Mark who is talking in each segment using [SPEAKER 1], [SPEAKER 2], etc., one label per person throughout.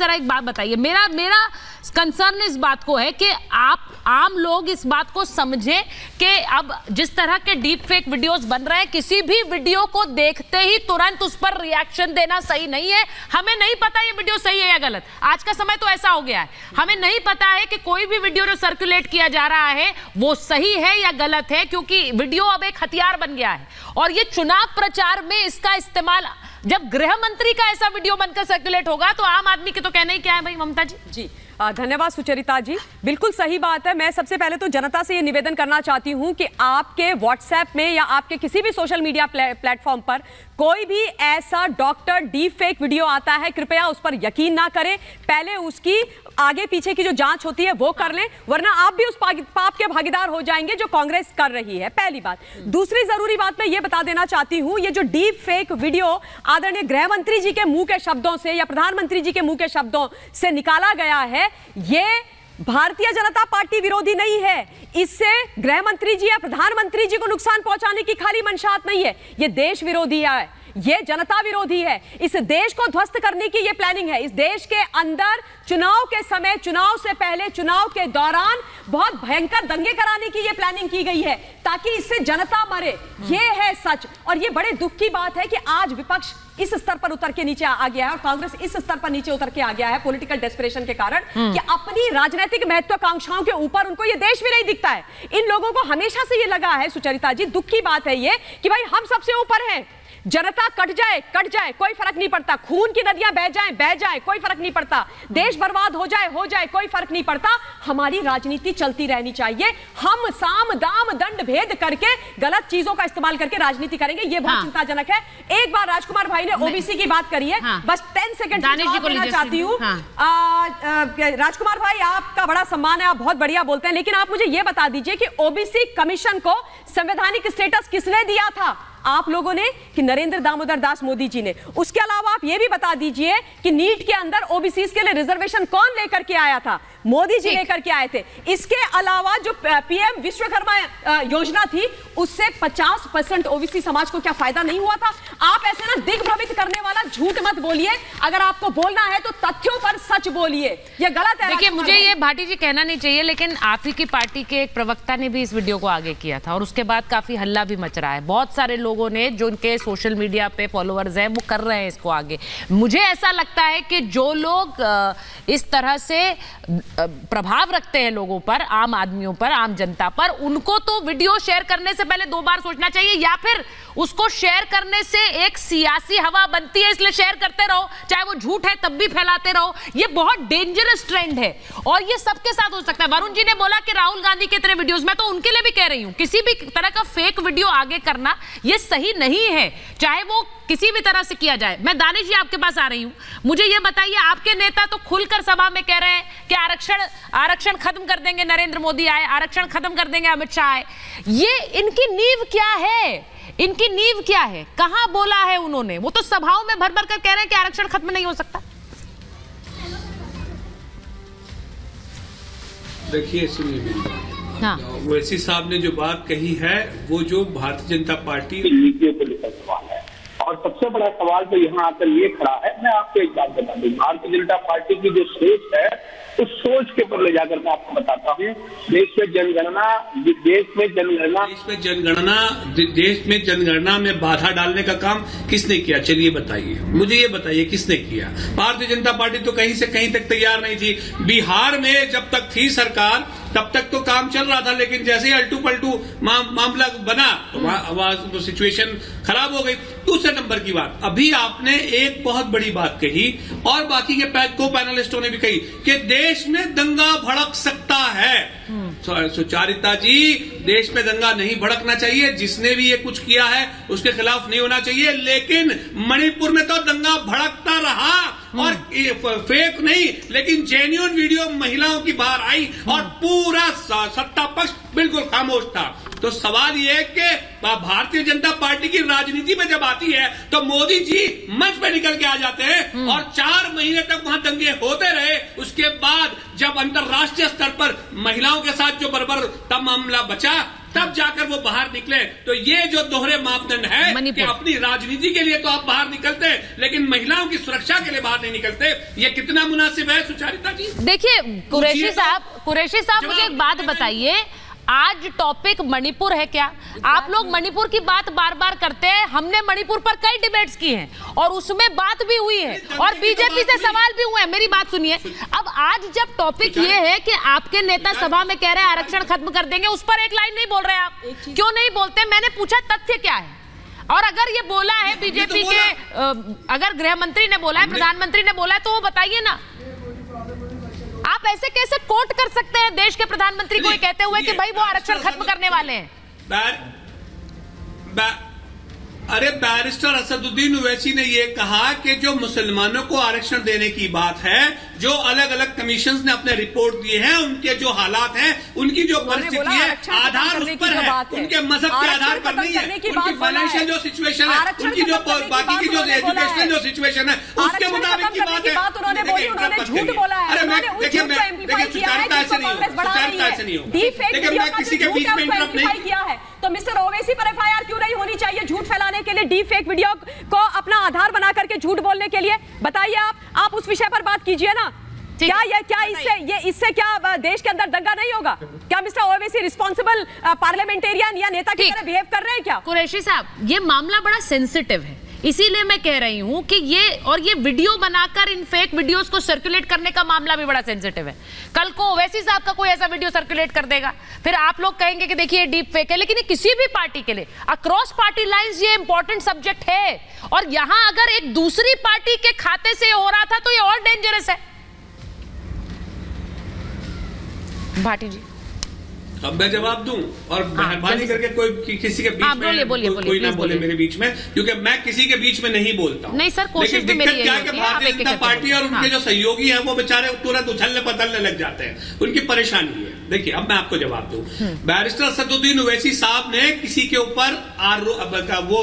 [SPEAKER 1] जरा एक बात बताइए, मेरा कंसर्न इस बात को है कि आप आम लोग इस बात को समझें कि अब जिस तरह के डीप फेक वीडियोस बन रहे हैं, किसी भी वीडियो को देखते ही तुरंत उस पर रिएक्शन देना सही नहीं है। हमें नहीं पता ये वीडियो सही है या गलत, आज का समय तो ऐसा हो गया है, हमें नहीं पता है कि कोई भी वीडियो जो सर्कुलेट किया जा रहा है वो सही है या गलत है, क्योंकि वीडियो अब एक हथियार बन गया है। और ये चुनाव प्रचार में इसका इस्तेमाल, जब गृह मंत्री का ऐसा वीडियो बनकर सर्कुलेट होगा तो आम आदमी के तो कहना ही क्या है भाई। ममता जी।
[SPEAKER 2] जी धन्यवाद सुचरिता जी, बिल्कुल सही बात है। मैं सबसे पहले तो जनता से ये निवेदन करना चाहती हूं कि आपके व्हाट्सएप में या आपके किसी भी सोशल मीडिया प्लेटफॉर्म पर कोई भी ऐसा डॉक्टर डीप फेक वीडियो आता है, कृपया उस पर यकीन ना करें। पहले उसकी आगे पीछे की जो जांच होती है वो कर लें, वरना आप भी उस पाप के भागीदार हो जाएंगे जो कांग्रेस कर रही है, पहली बात। दूसरी जरूरी बात मैं ये बता देना चाहती हूं, ये जो डीप फेक वीडियो आदरणीय गृह मंत्री जी के मुंह के शब्दों से या प्रधानमंत्री जी के मुंह के शब्दों से निकाला गया है, ये भारतीय जनता पार्टी विरोधी नहीं है। इससे गृह मंत्री जी या प्रधानमंत्री जी को नुकसान पहुंचाने की खाली मंशा नहीं है, ये देश विरोधी है, ये जनता विरोधी है। इस देश को ध्वस्त करने की ये प्लानिंग है। इस देश के अंदर चुनाव के समय, चुनाव से पहले, चुनाव के दौरान बहुत भयंकर दंगे कराने की ये प्लानिंग की गई है ताकि इससे जनता मरे। ये है सच। और ये बड़े दुख की बात है कि आज विपक्ष इस स्तर पर उतर के नीचे आ गया है और कांग्रेस इस स्तर पर नीचे उतर के आ गया है पॉलिटिकल डेस्परेशन के कारण, कि अपनी राजनीतिक महत्वाकांक्षाओं के ऊपर उनको ये देश भी नहीं दिखता है। इन लोगों को हमेशा से ये लगा है सुचरिता जी, दुख की बात है ये, कि भाई हम सबसे ऊपर हैं, जनता कट जाए कोई फर्क नहीं पड़ता, खून की नदियां बह जाए कोई फर्क नहीं पड़ता, देश बर्बाद हो जाए कोई फर्क नहीं पड़ता, हमारी राजनीति चलती रहनी चाहिए। हम साम दाम दंड भेद करके गलत चीजों का इस्तेमाल करके राजनीति करेंगे, ये बहुत चिंताजनक है। एक बार राजकुमार भाई ने ओबीसी की बात करी है, बस 10 सेकंड देना चाहती हूँ। राजकुमार भाई, आपका बड़ा सम्मान है, आप बहुत बढ़िया बोलते हैं, लेकिन आप मुझे ये बता दीजिए कि ओबीसी कमीशन को संवैधानिक स्टेटस किसने दिया था? आप लोगों ने कि नरेंद्र दामोदर दास मोदी जी ने? उसके अलावा आप ये भी बता दीजिए कि नीट के अंदर ओबीसी के लिए रिजर्वेशन कौन लेकर के आया था? मोदी जी लेकर के आए थे। इसके अलावा जो पीएम विश्वकर्मा योजना थी, उससे 50% ओबीसी समाज को क्या फायदा नहीं हुआ था? आप ऐसे ना दिग्भ्रमित करने वाला झूठ मत बोलिए, अगर आपको बोलना है तो तथ्यों पर सच बोलिए, ये गलत है।
[SPEAKER 1] देखिए, मुझे ये भाटी जी कहना नहीं चाहिए, लेकिन आप ही की पार्टी के एक प्रवक्ता ने भी इस वीडियो को आगे किया था और उसके बाद काफी हल्ला भी मच रहा है। बहुत सारे लोगों ने, जो उनके सोशल मीडिया पे फॉलोअर्स हैं, वो कर रहे हैं इसको आगे। मुझे ऐसा लगता है कि जो लोग इस तरह से प्रभाव रखते हैं लोगों पर, आम आदमियों पर, आम जनता पर, उनको तो वीडियो शेयर करने से पहले 2 बार सोचना चाहिए, या फिर उसको शेयर करने से एक सियासी हवा बनती है इसलिए शेयर करते रहो, चाहे वो झूठ है तब भी फैलाते रहो। ये बहुत डेंजरस ट्रेंड है और ये सबके साथ हो सकता है। वरुण जी ने बोला कि राहुल गांधी के तरह वीडियोस, मैं तो उनके लिए भी कह रही हूं, किसी भी तरह का फेक वीडियो आगे करना ये सही नहीं है, चाहे वो किसी भी तरह से किया जाए। मैं दानिश जी आपके पास आ रही हूं, मुझे ये बताइए, आपके नेता तो खुलकर सभा में कह रहे हैं कि आरक्षण खत्म कर देंगे, नरेंद्र मोदी आए, आरक्षण खत्म कर देंगे, अमित शाह आए। ये इनकी नींव क्या है? इनकी नींव क्या है? कहां बोला है उन्होंने? वो तो सभाओं में भर भर कर कह रहे हैं कि आरक्षण खत्म नहीं हो सकता।
[SPEAKER 3] देखिए, सुनिए, ओवैसी साहब ने जो बात कही है वो जो भारतीय जनता पार्टी नीतियों को लेकर सवाल है, और सबसे बड़ा सवाल तो यहाँ आकर ये खड़ा है। मैं आपको एक बात बता दूं, भारतीय जनता पार्टी की जो सोच है, उस सोच के ऊपर ले जाकर मैं आपको बताता हूँ। देश में जनगणना में बाधा डालने का काम किसने किया? चलिए बताइए, मुझे ये बताइए किसने किया? भारतीय जनता पार्टी तो कहीं से कहीं तक तैयार नहीं थी। बिहार में जब तक थी सरकार तब तक तो काम चल रहा था, लेकिन जैसे ही अल्टू पल्टू मामला बना तो सिचुएशन खराब हो गई। दूसरे नंबर की बात, अभी आपने एक बहुत बड़ी बात कही और बाकी के को पैनलिस्टों ने भी कही कि देश में दंगा भड़क सकता है। सुचारिता जी, देश में दंगा नहीं भड़कना चाहिए, जिसने भी ये कुछ किया है उसके खिलाफ नहीं होना चाहिए, लेकिन मणिपुर में तो दंगा भड़कता रहा और फेक नहीं लेकिन जेन्युइन वीडियो महिलाओं की बाहर आई और पूरा सत्ता पक्ष बिल्कुल खामोश था। तो सवाल यह है कि भारतीय जनता पार्टी की राजनीति में जब आती है तो मोदी जी मंच पे निकल के आ जाते हैं और 4 महीने तक वहां दंगे होते रहे। उसके बाद जब अंतर्राष्ट्रीय स्तर पर महिलाओं के साथ जो बर्बरता मामला बचा तब जाकर वो बाहर निकले। तो ये जो दोहरे मापदंड है कि अपनी राजनीति के लिए तो आप बाहर निकलते हैं लेकिन महिलाओं की सुरक्षा के लिए बाहर नहीं निकलते, ये कितना मुनासिब है सुचारिता जी?
[SPEAKER 1] देखिए कुरैशी साहब मुझे एक बात बताइए, आज टॉपिक मणिपुर है क्या? आप लोग मणिपुर की बात बार बार करते हैं, हमने मणिपुर पर कई डिबेट्स की हैं और उसमें बात भी हुई है और बीजेपी से सवाल भी हुए हैं। मेरी बात सुनिए, अब आज जब टॉपिक ये है कि आपके नेता सभा में कह रहे हैं आरक्षण खत्म कर देंगे, उस पर एक लाइन नहीं बोल रहे आप, क्यों नहीं बोलते? मैंने पूछा तथ्य क्या है? और अगर ये बोला है बीजेपी के, अगर गृह मंत्री ने बोला है, प्रधानमंत्री ने बोला है, तो वो बताइए ना। आप ऐसे कैसे कोट कर सकते हैं देश के प्रधानमंत्री को ये कहते हुए कि भाई वो आरक्षण खत्म करने वाले हैं?
[SPEAKER 3] अरे बैरिस्टर असदुद्दीन ओवैसी ने ये कहा कि जो मुसलमानों को आरक्षण देने की बात है, जो अलग अलग कमीशंस ने अपने रिपोर्ट दिए हैं, उनके जो हालात हैं, उनकी जो परिस्थिति है, आधार उस पर है, उनके मजहब के आधार पर नहीं है, उनकी फाइनेंशियल जो सिचुएशन है, उनकी जो बाकी की जो एजुकेशनल जो सिचुएशन है, उसके मुताबिक की बात है। अरे मैं देखिए सुचारिता ऐसे नहीं हो, देखिए मैं किसी के बीच में इंटरप्ट नहीं किया है।
[SPEAKER 2] तो मिस्टर ओवैसी पर एफआईआर क्यों नहीं होनी चाहिए झूठ फैलाने के लिए, डी फेक वीडियो को अपना आधार बना करके झूठ बोलने के लिए? बताइए आप उस विषय पर बात कीजिए ना। क्या इससे क्या देश के अंदर दंगा नहीं होगा? क्या मिस्टर ओवैसी रिस्पॉन्सिबल पार्लियामेंटेरियन या नेता की तरह बिहेव कर रहे हैं क्या?
[SPEAKER 1] कुरैशी साहब, ये मामला बड़ा सेंसिटिव है, इसीलिए मैं कह रही हूं कि ये वीडियो बनाकर इन फेक वीडियोस को सर्कुलेट करने का मामला भी बड़ा सेंसिटिव है। कल को ओवैसी साहब का कोई ऐसा वीडियो सर्कुलेट कर देगा, फिर आप लोग कहेंगे कि देखिए डीप फेक है। लेकिन ये किसी भी पार्टी के लिए अक्रॉस पार्टी लाइंस ये इंपॉर्टेंट सब्जेक्ट है, और यहां अगर एक दूसरी पार्टी के खाते से हो रहा था तो ये और डेंजरस है। भाटी जी,
[SPEAKER 3] अब मैं जवाब दूं और मेहरबानी करके कोई किसी के बीच में कोई ना बोले मेरे बीच में, क्योंकि मैं किसी के बीच में नहीं बोलता हूं।
[SPEAKER 1] नहीं सर, कोशिश भी मेरी यही होती है।
[SPEAKER 3] भारतीय जनता पार्टी और उनके जो सहयोगी हैं वो बेचारे तुरंत उछलने पतलने लग जाते हैं, उनकी परेशानी है। देखिए अब मैं आपको जवाब दूं, बैरिस्टर असदुद्दीन ओवैसी साहब ने किसी के ऊपर वो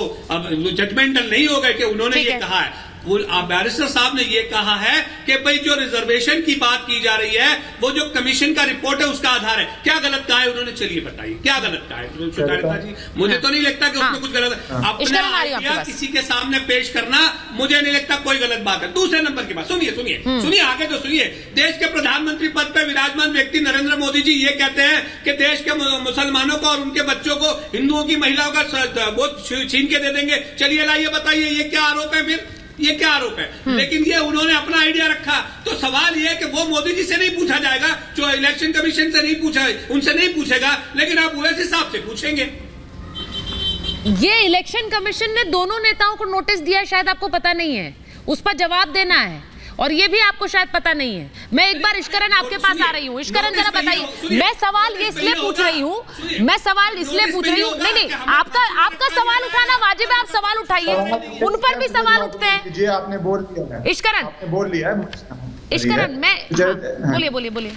[SPEAKER 3] जजमेंटल नहीं हो गए कि उन्होंने ये कहा है। बैरिस्टर साहब ने यह कहा है कि भाई जो रिजर्वेशन की बात की जा रही है वो जो कमीशन का रिपोर्ट है उसका आधार है। क्या गलत कहा है उन्होंने? चलिए बताइए क्या गलत कहा है सुचारिता जी? मुझे तो नहीं लगता कि उसमें कुछ गलत है। अपने आइडिया किसी के सामने पेश करना मुझे नहीं लगता कोई गलत बात है। दूसरे नंबर की बात सुनिए आगे तो सुनिए। देश के प्रधानमंत्री पद पर विराजमान व्यक्ति नरेंद्र मोदी जी ये कहते हैं कि देश के मुसलमानों को और उनके बच्चों को हिंदुओं की महिलाओं का वो छीन के दे देंगे। चलिए लाइए बताइए ये क्या आरोप है? फिर ये क्या आरोप है? लेकिन ये उन्होंने अपना आइडिया रखा। तो सवाल ये है कि वो मोदी जी से नहीं पूछा जाएगा, जो इलेक्शन कमीशन से नहीं पूछा, उनसे नहीं पूछेगा, लेकिन आप ओवैसी साहब से पूछेंगे।
[SPEAKER 1] ये इलेक्शन कमीशन ने दोनों नेताओं को नोटिस दिया है, शायद आपको पता नहीं है, उस पर जवाब देना है, और ये भी आपको शायद पता नहीं है। मैं एक बार इश्करन आपके पास आ रही हूँ। इश्करन जरा बताइए, मैं सवाल ये इसलिए पूछ रही हूँ, नहीं, आपका सवाल उठाना वाजिब है, आप सवाल उठाइए, उन पर भी सवाल उठते हैं।
[SPEAKER 4] जी आपने बोल दिया है,
[SPEAKER 1] इश्करन
[SPEAKER 4] बोल लिया है।
[SPEAKER 1] इश्करन बोलिए।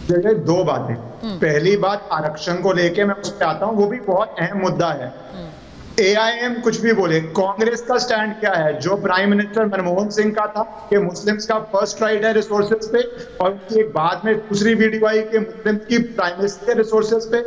[SPEAKER 4] जगह दो बातें, पहली बात आरक्षण को लेके मैं उस पर आता हूँ, वो भी बहुत अहम मुद्दा है। AIM कुछ भी बोले, कांग्रेस का स्टैंड क्या है? जो प्राइम मिनिस्टर मनमोहन सिंह का था कि मुस्लिम्स का फर्स्ट राइट है रिसोर्सेज पे, और उसकी एक बाद में दूसरी वीडियो आई कि मुस्लिम की प्राइमेसी है रिसोर्सेज पे।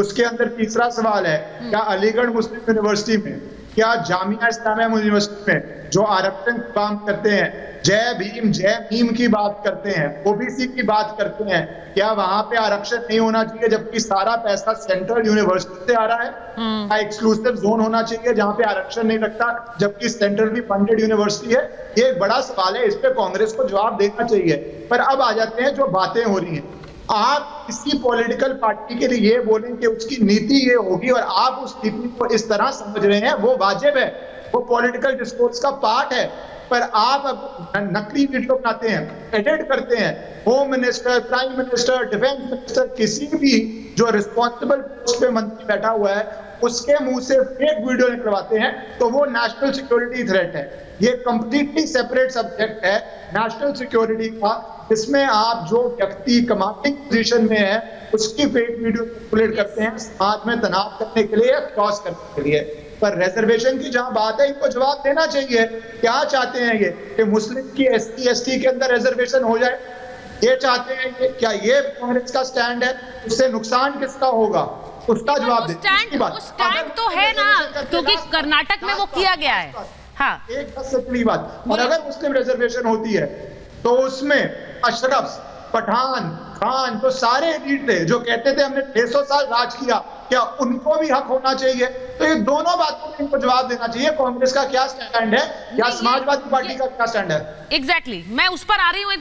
[SPEAKER 4] उसके अंदर तीसरा सवाल है, क्या अलीगढ़ मुस्लिम यूनिवर्सिटी में, क्या जामिया इस्लामिया यूनिवर्सिटी में जो आरक्षण काम करते हैं, जय भीम जय मीम की बात करते हैं, OBC की बात करते हैं, क्या वहां पे आरक्षण नहीं होना चाहिए जबकि सारा पैसा सेंट्रल यूनिवर्सिटी से आ रहा है? एक्सक्लूसिव जोन होना चाहिए जहां पे आरक्षण नहीं लगता जबकि सेंट्रल भी फंडेड यूनिवर्सिटी है? ये एक बड़ा सवाल है, इस पे कांग्रेस को जवाब देना चाहिए। पर अब आ जाते हैं जो बातें हो रही हैं। आप किसी पॉलिटिकल पार्टी के लिए ये बोलें कि उसकी नीति ये होगी और आप उस नीति को इस तरह समझ रहे हैं, वो वाजिब है, वो पॉलिटिकल डिस्कोर्स का पार्ट है। पर आप अब नकली वीडियो बनाते हैं, एडिट करते हैं, home minister, prime minister, defence minister, किसी भी जो रिस्पॉन्सिबल पोस्ट पे मंत्री बैठा हुआ है उसके मुंह से फेक वीडियो निकलवाते हैं, तो वो नेशनल सिक्योरिटी थ्रेट है। ये कंप्लीटली सेपरेट सब्जेक्ट है नेशनल सिक्योरिटी का, जिसमें आप जो व्यक्ति कमांडिंग पोजीशन में है उसकी फेक वीडियो सर्कुलेट करते हैं समाज में तनाव करने के लिए, क्रॉस करने के लिए। पर रिजर्वेशन की जहां बात है, इनको जवाब देना चाहिए। क्या चाहते हैं ये कि मुस्लिम की SC ST के अंदर रिजर्वेशन हो जाए? ये चाहते हैं ये? क्या ये कांग्रेस का स्टैंड है? उससे नुकसान किसका होगा? उसका जवाब दे।
[SPEAKER 1] स्टैंड तो है ना, क्योंकि कर्नाटक में वो किया गया है। हाँ,
[SPEAKER 4] एक बस सच्ची बात, और अगर मुस्लिम रिजर्वेशन होती है तो उसमें अशरफ, पठान, खान, तो सारे एलीट थे जो कहते थे हमने 600 साल राज किया, क्या उनको भी हक होना चाहिए? तो ये दोनों बातों में इनको जवाब देना चाहिए। कांग्रेस का क्या स्टैंड है या समाजवादी पार्टी का क्या स्टैंड है?
[SPEAKER 1] एग्जैक्टली, मैं उस पर आ रही हूँ।